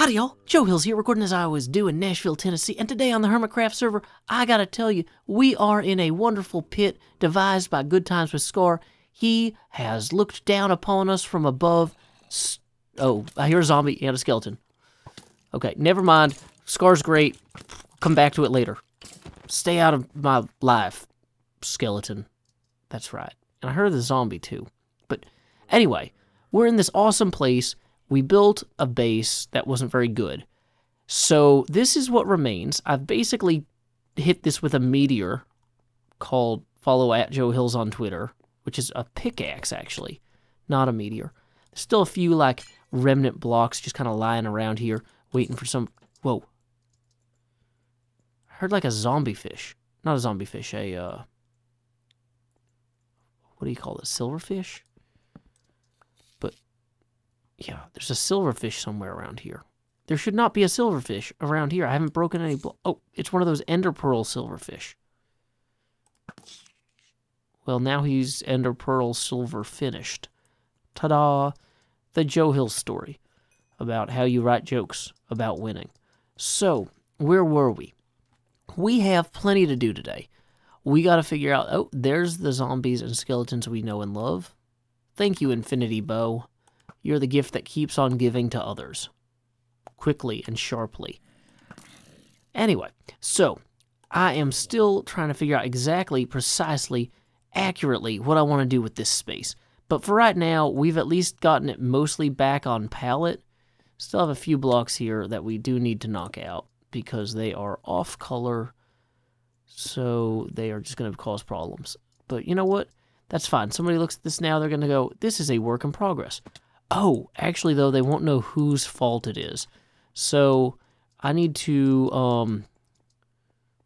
Howdy y'all, Joe Hills here, recording as I always do in Nashville, Tennessee, and today on the Hermitcraft server, I gotta tell you, we are in a wonderful pit devised by Good Times with Scar. He has looked down upon us from above. Oh, I hear a zombie and a skeleton. Okay, never mind. Scar's great. Come back to it later. Stay out of my life, skeleton. That's right. And I heard the zombie too. But anyway, we're in this awesome place. We built a base that wasn't very good. So this is what remains. I've basically hit this with a meteor called follow at Joe Hills on Twitter, which is a pickaxe actually, not a meteor. There's still a few like remnant blocks just kind of lying around here waiting for some... Whoa. I heard like a zombie fish. Not a zombie fish, a... What do you call it? Silverfish? But... yeah, there's a silverfish somewhere around here. There should not be a silverfish around here. I haven't broken any... Oh, it's one of those ender pearl silverfish. Well, now he's ender pearl silver finished. Ta-da! The Joe Hill story about how you write jokes about winning. So, where were we? We have plenty to do today. We gotta figure out... Oh, there's the zombies and skeletons we know and love. Thank you, Infinity Bow. You're the gift that keeps on giving to others. Quickly and sharply. Anyway, so, I am still trying to figure out exactly, precisely, accurately what I want to do with this space. But for right now, we've at least gotten it mostly back on palette. Still have a few blocks here that we do need to knock out because they are off color. So they are just going to cause problems. But you know what? That's fine. Somebody looks at this now, they're going to go, this is a work in progress. Oh, actually though, they won't know whose fault it is. So I need to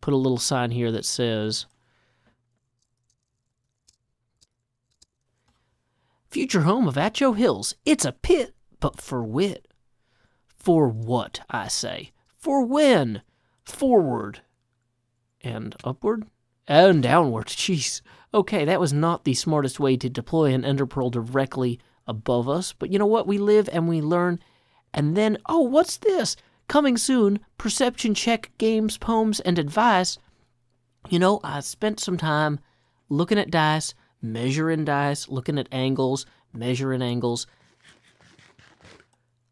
put a little sign here that says... Future home of at Joe Hills. It's a pit, but for wit. For what, I say? For when? Forward. And upward? And downward. Jeez. Okay, that was not the smartest way to deploy an ender pearl directly above us. But you know what? We live and we learn. And then, oh, what's this? Coming soon, perception check, games, poems, and advice. You know, I spent some time looking at dice, measuring dice, looking at angles, measuring angles.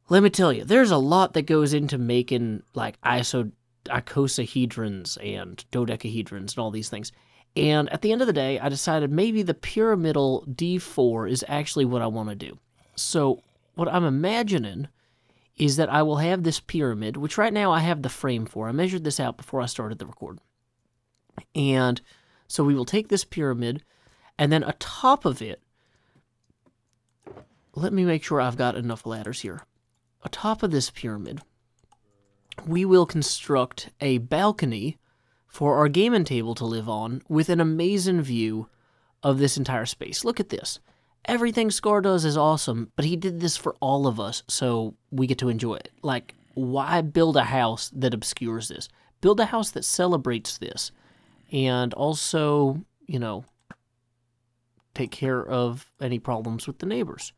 Let me tell you, there's a lot that goes into making like icosahedrons and dodecahedrons and all these things. And at the end of the day, I decided maybe the pyramidal D4 is actually what I want to do. So what I'm imagining is that I will have this pyramid, which right now I have the frame for. I measured this out before I started the record. And so we will take this pyramid, and then atop of it, let me make sure I've got enough ladders here. Atop of this pyramid, we will construct a balcony for our gaming table to live on with an amazing view of this entire space. Look at this. Everything Scar does is awesome, but he did this for all of us, so we get to enjoy it. Like, why build a house that obscures this? Build a house that celebrates this. And also, you know, take care of any problems with the neighbors.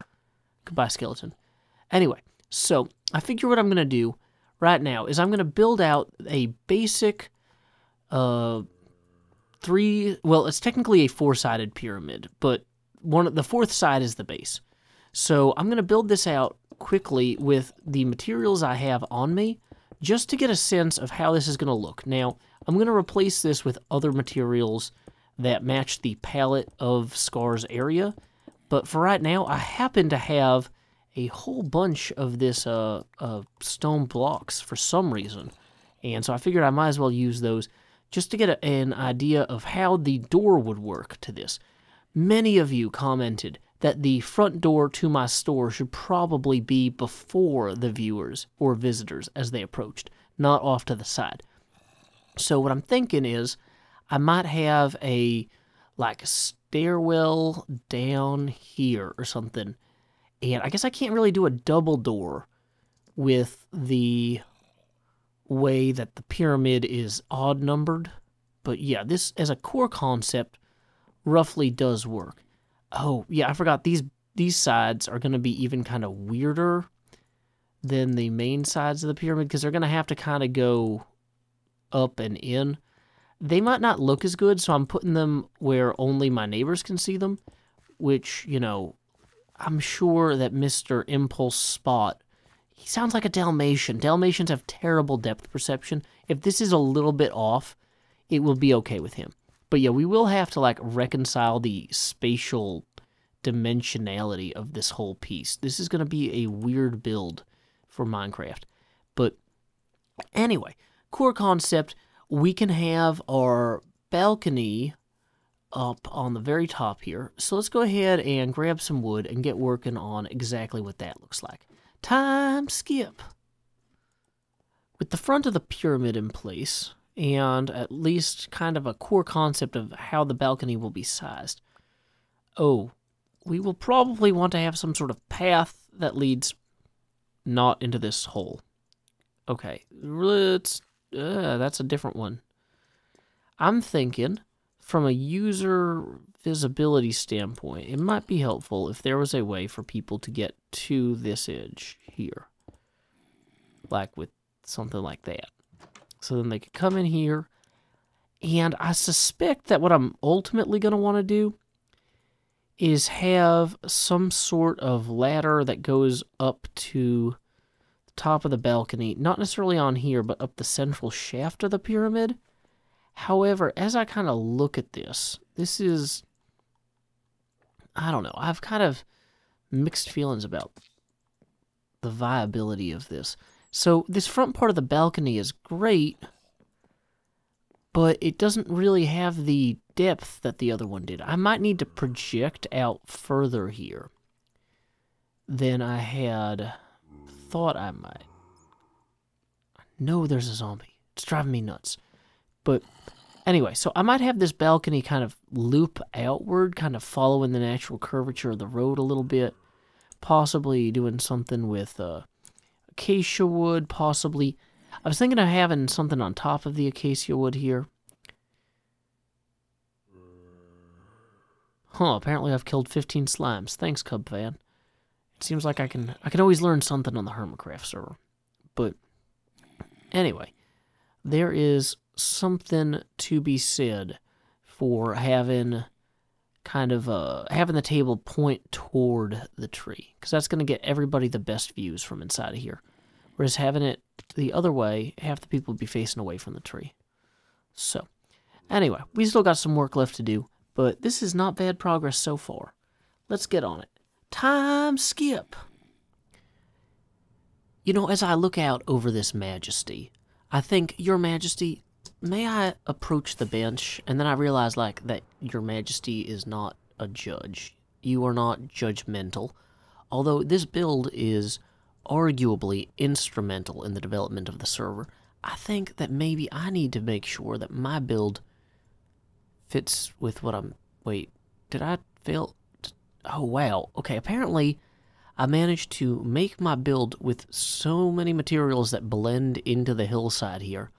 Goodbye, skeleton. Anyway, so I figure what I'm going to do right now is I'm going to build out a basic well, it's technically a four-sided pyramid, but the fourth side is the base. So I'm going to build this out quickly with the materials I have on me, just to get a sense of how this is going to look. Now, I'm going to replace this with other materials that match the palette of Scar's area, but for right now, I happen to have a whole bunch of this stone blocks for some reason, and so I figured I might as well use those just to get an idea of how the door would work to this. Many of you commented that the front door to my store should probably be before the viewers or visitors as they approached, not off to the side. So what I'm thinking is I might have a like stairwell down here or something. And I guess I can't really do a double door with the way that the pyramid is odd numbered. But yeah, this as a core concept roughly does work. Oh, yeah, I forgot these sides are going to be even kind of weirder than the main sides of the pyramid because they're going to have to kind of go up and in. They might not look as good, so I'm putting them where only my neighbors can see them, which, you know, I'm sure that Mr. Impulse Spot, he sounds like a Dalmatian. Dalmatians have terrible depth perception. If this is a little bit off, it will be okay with him. But yeah, we will have to, like, reconcile the spatial dimensionality of this whole piece. This is going to be a weird build for Minecraft. But anyway, core concept, we can have our balcony up on the very top here. So let's go ahead and grab some wood and get working on exactly what that looks like. Time skip. With the front of the pyramid in place, and at least kind of a core concept of how the balcony will be sized. Oh, we will probably want to have some sort of path that leads not into this hole. Okay, that's a different one. I'm thinking, from a user visibility standpoint, it might be helpful if there was a way for people to get to this edge here. Like with something like that. So then they could come in here. And I suspect that what I'm ultimately going to want to do is have some sort of ladder that goes up to the top of the balcony. Not necessarily on here, but up the central shaft of the pyramid. However, as I kind of look at this, this is, I don't know, I've kind of mixed feelings about the viability of this. So this front part of the balcony is great, but it doesn't really have the depth that the other one did. I might need to project out further here than I had thought I might. No, there's a zombie. It's driving me nuts. But anyway, so I might have this balcony kind of loop outward, kind of following the natural curvature of the road a little bit. Possibly doing something with acacia wood, possibly. I was thinking of having something on top of the acacia wood here. Huh, apparently I've killed 15 slimes. Thanks, Cub Fan. It seems like I can always learn something on the Hermitcraft server. But anyway, there is something to be said for having kind of having the table point toward the tree, because that's going to get everybody the best views from inside of here. Whereas having it the other way, half the people would be facing away from the tree. So, anyway, we still got some work left to do, but this is not bad progress so far. Let's get on it. Time skip. You know, as I look out over this majesty, I think, Your Majesty, may I approach the bench? And then I realize, like, that Your Majesty is not a judge. You are not judgmental. Although this build is arguably instrumental in the development of the server, I think that maybe I need to make sure that my build fits with what I'm... Wait, did I fail? Oh, wow. Okay, apparently I managed to make my build with so many materials that blend into the hillside here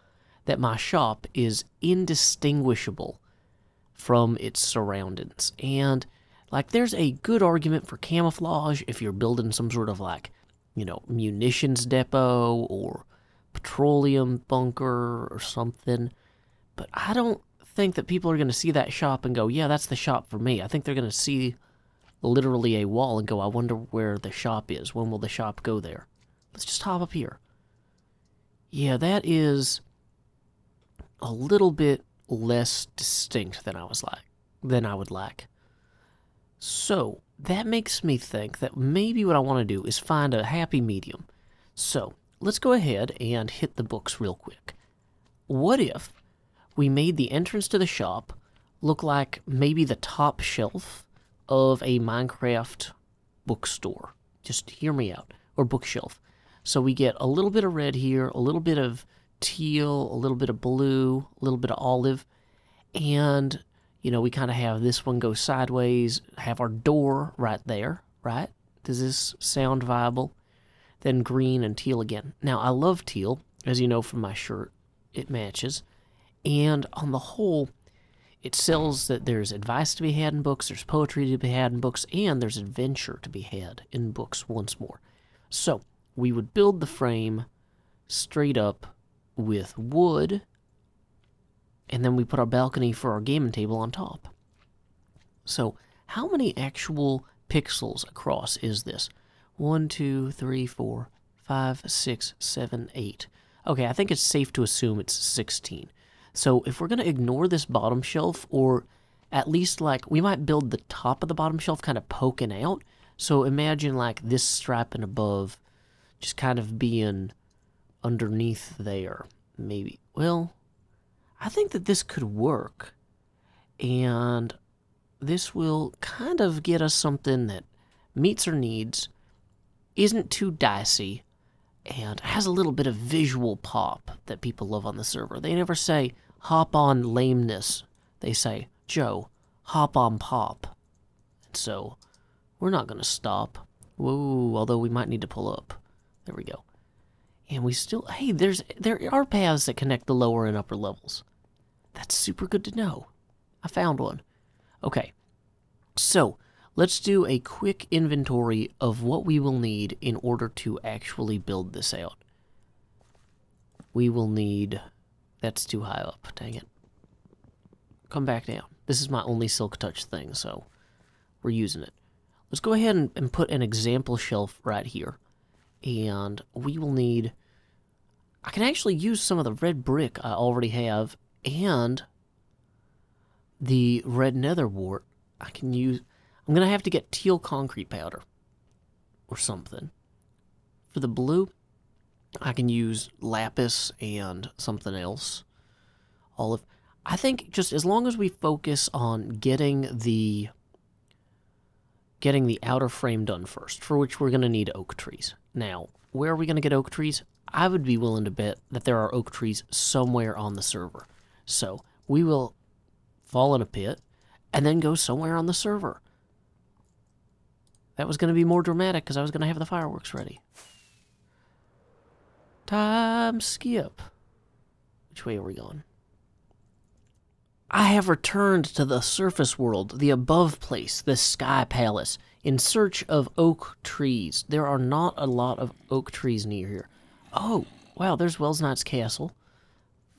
that my shop is indistinguishable from its surroundings. And, like, there's a good argument for camouflage if you're building some sort of, like, you know, munitions depot or petroleum bunker or something. But I don't think that people are going to see that shop and go, yeah, that's the shop for me. I think they're going to see literally a wall and go, I wonder where the shop is. When will the shop go there? Let's just hop up here. Yeah, that is a little bit less distinct than I would like. So, that makes me think that maybe what I want to do is find a happy medium. So, let's go ahead and hit the books real quick. What if we made the entrance to the shop look like maybe the top shelf of a Minecraft bookstore? Just hear me out. Or bookshelf. So we get a little bit of red here, a little bit of teal, a little bit of blue, a little bit of olive, and, you know, we kind of have this one go sideways, have our door right there, right? Does this sound viable? Then green and teal again. Now, I love teal, as you know from my shirt. It matches. And on the whole, it sells that there's advice to be had in books, there's poetry to be had in books, and there's adventure to be had in books once more. So, we would build the frame straight up with wood, and then we put our balcony for our gaming table on top. So, how many actual pixels across is this? 1, 2, 3, 4, 5, 6, 7, 8. Okay, I think it's safe to assume it's 16. So, if we're going to ignore this bottom shelf, or at least, like, we might build the top of the bottom shelf kind of poking out. So, imagine, like, this strap and above just kind of being underneath there, maybe. Well, I think that this could work, and this will kind of get us something that meets our needs, isn't too dicey, and has a little bit of visual pop that people love on the server. They never say, hop on lameness. They say, Joe, hop on pop. And so, we're not going to stop. Whoa, although we might need to pull up. There we go. And we still, hey, there are paths that connect the lower and upper levels. That's super good to know. I found one. Okay, so let's do a quick inventory of what we will need in order to actually build this out. We will need, that's too high up, dang it. Come back down. This is my only silk touch thing, so we're using it. Let's go ahead and put an example shelf right here. And we will need, I can actually use some of the red brick I already have, and the red nether wart. I can use, I'm going to have to get teal concrete powder or something. For the blue, I can use lapis and something else. Olive. I think just as long as we focus on getting the outer frame done first, for which we're going to need oak trees. Now, where are we going to get oak trees? I would be willing to bet that there are oak trees somewhere on the server. So, we will fall in a pit, and then go somewhere on the server. That was going to be more dramatic, because I was going to have the fireworks ready. Time skip. Which way are we going? I have returned to the surface world, the above place, the sky palace, in search of oak trees. There are not a lot of oak trees near here. Oh, wow, there's Wells Knight's castle.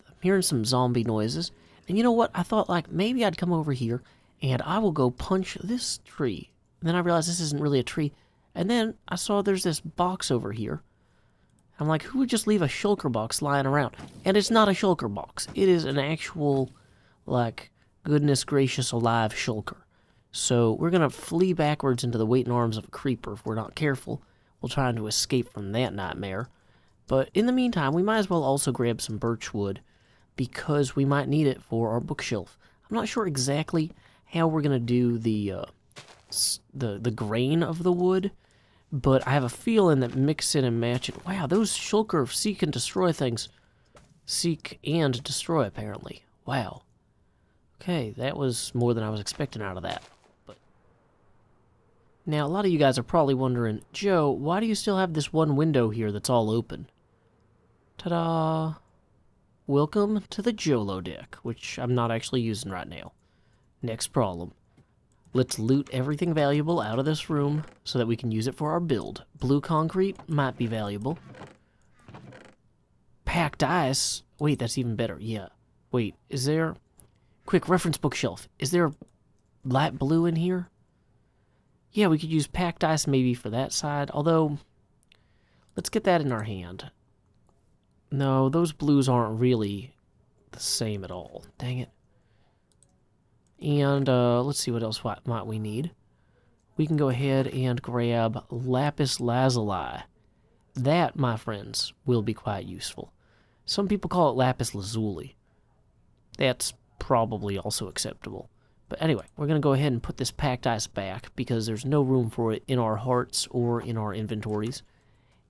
I'm hearing some zombie noises. And you know what? I thought, like, maybe I'd come over here, and I will go punch this tree. And then I realized this isn't really a tree. And then I saw there's this box over here. I'm like, who would just leave a shulker box lying around? And it's not a shulker box. It is an actual, like, goodness gracious alive shulker. So we're going to flee backwards into the waiting arms of a creeper if we're not careful. We're trying to escape from that nightmare. But in the meantime, we might as well also grab some birch wood, because we might need it for our bookshelf. I'm not sure exactly how we're going to do the grain of the wood, but I have a feeling that mix it and match it. Wow, those shulker seek and destroy things. Seek and destroy, apparently. Wow. Okay, that was more than I was expecting out of that. But now, a lot of you guys are probably wondering, Joe, why do you still have this one window here that's all open? Ta-da! Welcome to the Jolo deck, which I'm not actually using right now. Next problem. Let's loot everything valuable out of this room so that we can use it for our build. Blue concrete might be valuable. Packed ice. Wait, that's even better. Yeah. Wait, is there... Quick, reference bookshelf. Is there light blue in here? Yeah, we could use packed ice maybe for that side, although... Let's get that in our hand. No, those blues aren't really the same at all. Dang it. And, let's see what else might we need. We can go ahead and grab lapis lazuli. That, my friends, will be quite useful. Some people call it lapis lazuli. That's probably also acceptable. But anyway, we're going to go ahead and put this packed ice back, because there's no room for it in our hearts or in our inventories.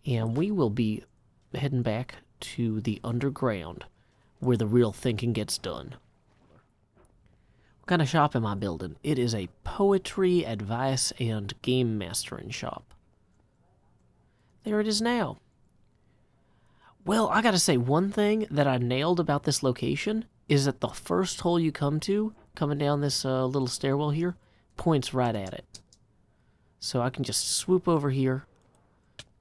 And we will be heading back to the underground, where the real thinking gets done. What kind of shop am I building? It is a poetry, advice, and game mastering shop. There it is now. Well, I gotta say, one thing that I nailed about this location is that the first hole you come to, coming down this little stairwell here, points right at it. So I can just swoop over here,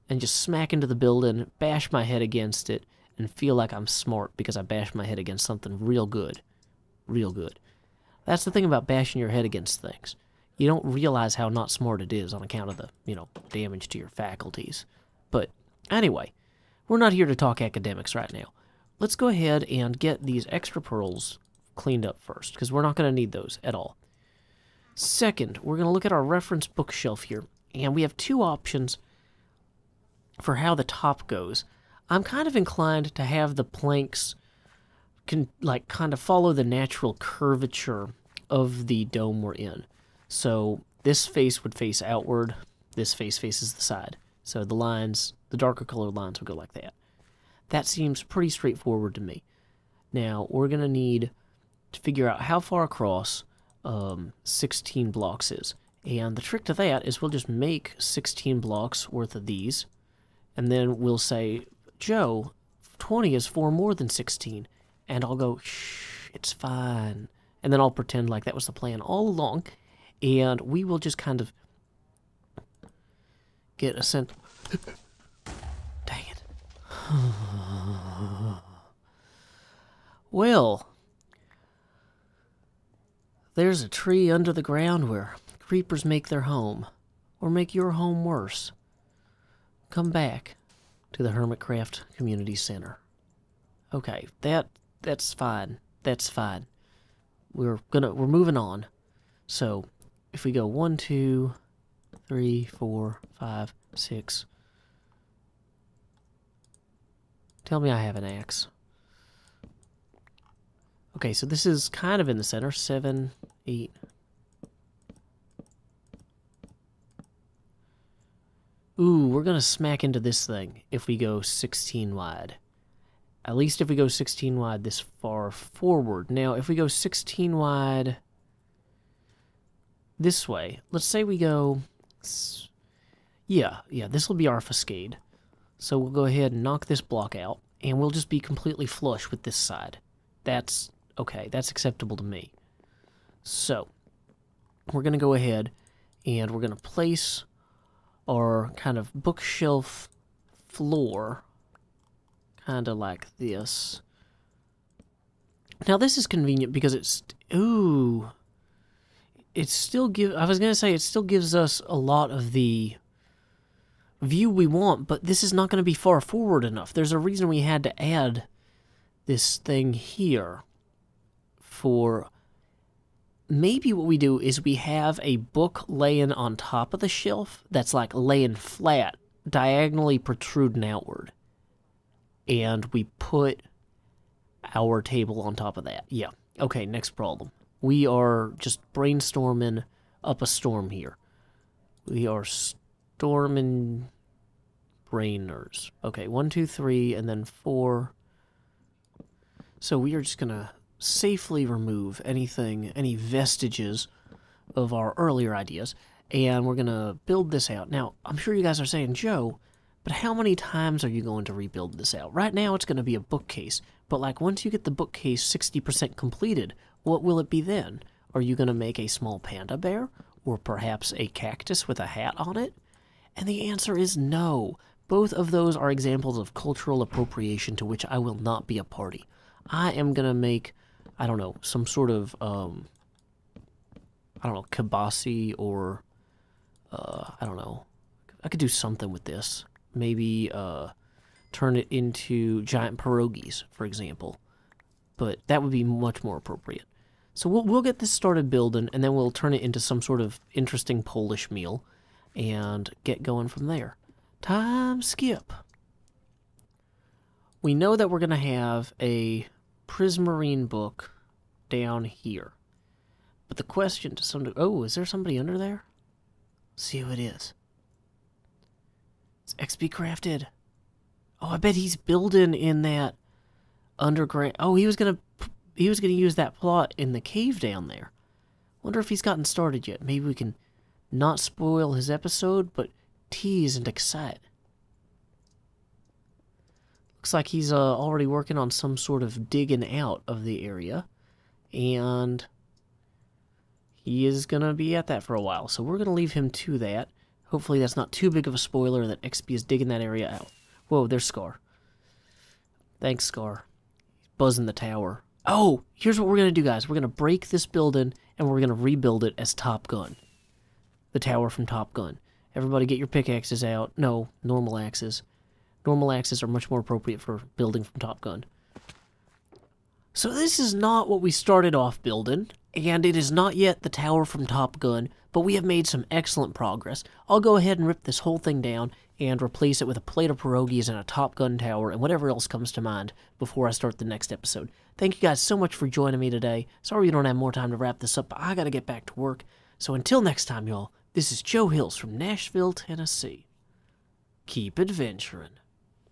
and just smack into the building, bash my head against it, and feel like I'm smart because I bashed my head against something real good. Real good. That's the thing about bashing your head against things. You don't realize how not smart it is on account of the, damage to your faculties. But anyway, we're not here to talk academics right now. Let's go ahead and get these extra pearls cleaned up first, because we're not going to need those at all. Second, we're going to look at our reference bookshelf here, and we have two options for how the top goes. I'm kind of inclined to have the planks kind of follow the natural curvature of the dome we're in. So this face would face outward, this face faces the side. So the lines, the darker colored lines would go like that. That seems pretty straightforward to me. Now, we're going to need to figure out how far across 16 blocks is. And the trick to that is we'll just make 16 blocks worth of these, and then we'll say, Joe, 20 is 4 more than 16. And I'll go, shh, it's fine. And then I'll pretend like that was the plan all along, and we will just kind of get a sense. Dang it. Well, there's a tree under the ground where creepers make their home, or make your home worse. Come back to the Hermitcraft Community Center. Okay, that's fine. That's fine. We're moving on. So, if we go 1, 2, 3, 4, 5, 6. Tell me I have an axe. Okay, so this is kind of in the center. 7, 8. Ooh, we're gonna smack into this thing if we go 16 wide. At least if we go 16 wide this far forward. Now, if we go 16 wide this way, let's say we go... Yeah, this will be our facade. So we'll go ahead and knock this block out, and we'll just be completely flush with this side. That's okay, that's acceptable to me. So, we're going to go ahead, and we're going to place our kind of bookshelf floor kind of like this. Now this is convenient because it's... Ooh. It still gives... I was going to say it still gives us a lot of the view we want, but this is not going to be far forward enough. There's a reason we had to add this thing here for... Maybe what we do is we have a book laying on top of the shelf that's like laying flat, diagonally protruding outward. And we put our table on top of that. Yeah. Okay, next problem. We are just brainstorming up a storm here. We are storming brainers. Okay, 1, 2, 3, and then 4. So we are just going to safely remove any vestiges of our earlier ideas, and we're going to build this out. Now, I'm sure you guys are saying, Joe, but how many times are you going to rebuild this out? Right now, it's going to be a bookcase, but like once you get the bookcase 60% completed, what will it be then? Are you going to make a small panda bear, or perhaps a cactus with a hat on it? And the answer is no. Both of those are examples of cultural appropriation to which I will not be a party. I am going to make, I don't know, some sort of, kibasi, or, I don't know. I could do something with this. Maybe, turn it into giant pierogies, for example. But that would be much more appropriate. So we'll get this started building, and then we'll turn it into some sort of interesting Polish meal, and get going from there. Time skip. We know that we're going to have a prismarine book down here. But the question to some... Oh, is there somebody under there? Let's see who it is. It's XP Crafted. Oh, I bet he's building in that underground... Oh, he was gonna use that plot in the cave down there. Wonder if he's gotten started yet. Maybe we can not spoil his episode, but tease and excite. Looks like he's already working on some sort of digging out of the area, and he is gonna be at that for a while. So we're gonna leave him to that. Hopefully that's not too big of a spoiler that XP is digging that area out. Whoa, there's Scar. Thanks, Scar. He's buzzing the tower. Oh, here's what we're going to do, guys. We're going to break this building, and we're going to rebuild it as Top Gun. The tower from Top Gun. Everybody get your pickaxes out. No, normal axes. Normal axes are much more appropriate for building from Top Gun. So this is not what we started off building, and it is not yet the tower from Top Gun, but we have made some excellent progress. I'll go ahead and rip this whole thing down and replace it with a plate of pierogies and a Top Gun tower and whatever else comes to mind before I start the next episode. Thank you guys so much for joining me today. Sorry we don't have more time to wrap this up, but I gotta get back to work. So until next time, y'all, this is Joe Hills from Nashville, Tennessee. Keep adventuring.